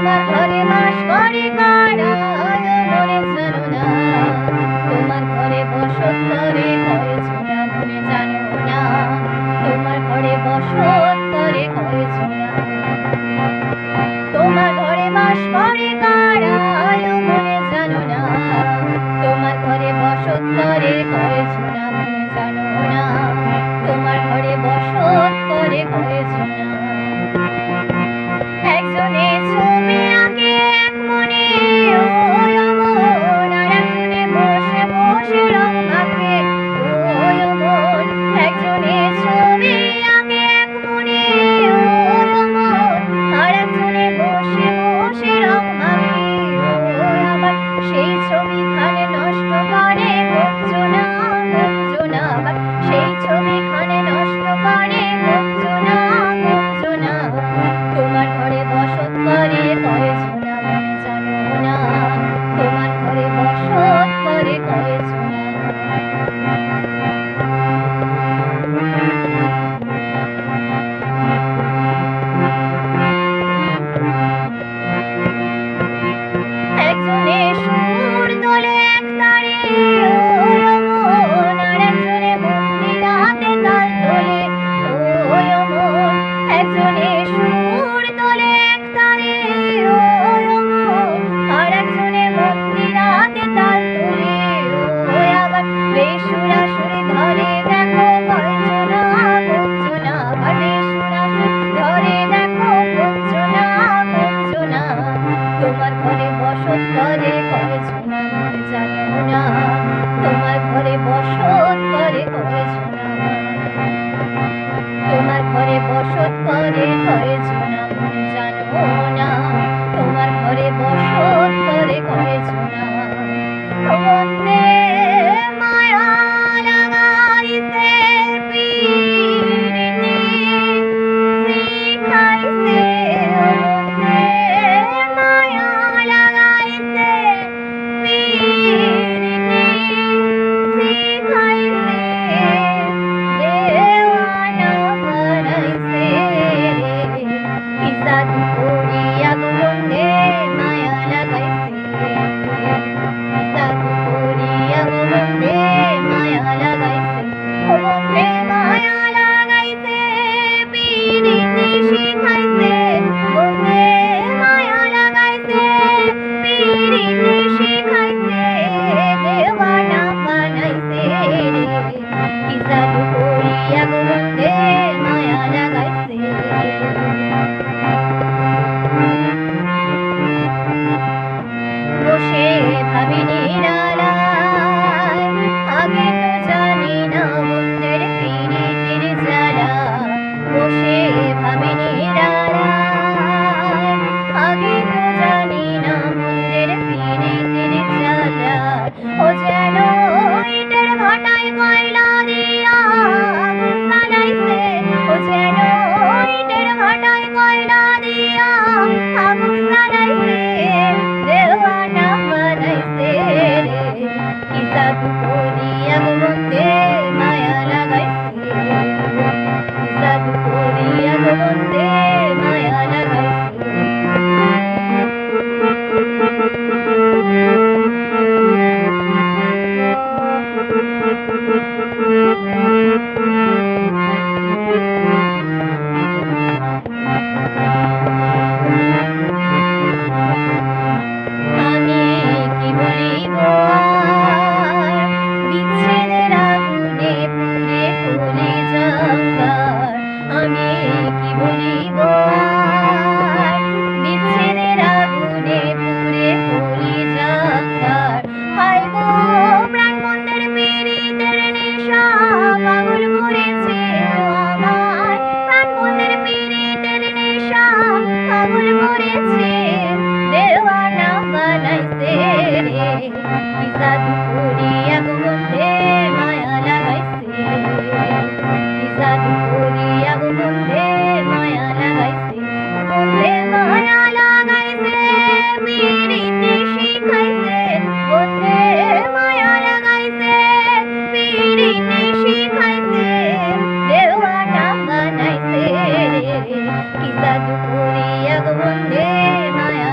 তোমার ঘরে বাস করে কারা মনে জানো না, তোমার ঘরে বসত করে কয়েছো না মনে জানো না, তোমার ঘরে বসত করে কয়েছো না। তোমার ঘরে বাস করে কারা মনে জানো না, তোমার ঘরে বসত করে কয়েছো না মনে জানো না, তোমার ঘরে বসত করে কয়েছো না। একজনে ছবি আঁকে এক মনে ওই অমন, আর একজনে বসে বসে রং মাখে ওই অমন। একজনে ছবি আঁকে এক মনে ওই অমন, আর একজনে বসে বসে রং মাখে ওই আবার। সেই ছবিখানে নষ্ট করে গঞ্জনা গঞ্জনা, আবার সেই ছবিখানে নষ্ট করে গঞ্জনা গঞ্জনা। তোমার ঘরে বসত করে কয়েছো না মনে জানো না, তোমার ঘরে বসত করে কয়েছো না। একজনে সুর তোলে এক তারে ওই অমন, আর একজনে মন্দিরাতে তাল তোলে ওই অমন। একজনে সুর তোলে এক তারে ওই অমন, আর একজনে মন্দিরাতে তাল তোলে ওই আবার। বেসুরাসুরি ধরে দেখো গঞ্জনা গঞ্জনা, আবার বেসুরাসুরি ধরে দেখো গঞ্জনা গঞ্জনা। তোমার ঘরে বসত করে কয়েছো না মনে জানো না, তোমার ঘরে বসত করে কয়েছো না, তোমার ঘরে বসত করে কয়েছো না মনে জানো না, তোমার ঘরে বসত করে কয়েছো না। বন্দে মায়া লাগাইছে পিরিতি শিখাইছে, বন্দে মায়া লাগাইছে পিরিতি শিখাইছে, দেওয়ানা বানাইছে রে। কি জাদু করিয়া গো বন্দে মায়া লাগাইছে, কি জাদু করিয়া গো বন্দে মায়া লাগাইছে। ও বন্দে মায়া লাগাইছে পিরিতি শিখাইছে, বন্দে মায়া লাগাইছে পিরিতি শিখাইছে, দেওয়ানা বানাইছে রে। কি জাদু করিয়া গো বন্দে মায়া লাগাইছে। বসে ভাবি নিরালায়, আগে তো জানি না বন্দের পিরিতির জ্বালা। বসে ভাবি নিরালায়, আগে তো জানি না বন্দের পিরিতির জ্বালা। ও যেন ইটের ভাটায় কয়লা দিয়া আগুন জ্বালাইছে, ও যেন ইটের ভাটায় কয়লা দিয়া আগুন জ্বালাইছে, দেওয়ানা বানাইছে রে। কি জাদু করিয়া গো বন্দে মায়া লাগাইছে, কি জাদু করিয়া গো বন্দে মায়া লাগাইছে। আমি কি বলিব আর, বিচ্ছেদের আগুনে পুড়ে কলিজাঙ্গার। আমি কি বলিব আর, বিচ্ছেদের আগুনে পুড়ে কলিজাঙ্গার। হায় গো প্রাণ বন্ধের পীড়িতের নেশা পাগল করেছে আমার, প্রাণ বন্ধের পীড়িতের নেশা পাগল করেছে, দেওয়ানা বানাইছে রে। কি জাদু করিয়া গো বন্দে মায়া লাগাইছে, কি জাদু করিয়া গো বন্দে মায়া লাগাইছে। বন্দে মায়া লাগাইছে পিরিতি শিখাইছে, বন্দে মায়া লাগাইছে পিরিতি শিখাইছে, দেওয়ানা বানাইছে রে। কি জাদু করিয়া গো বন্দে মায়া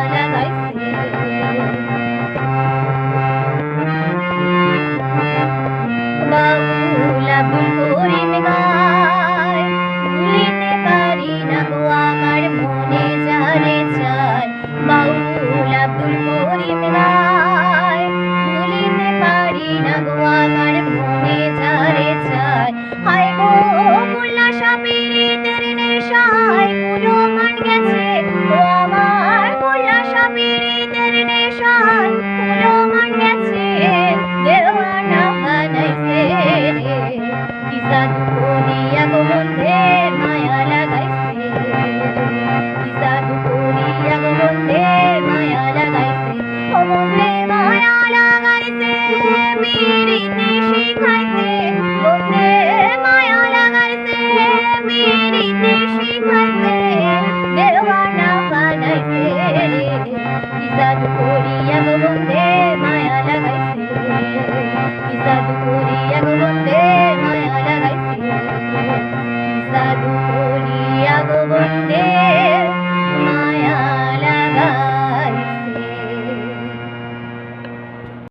সাধু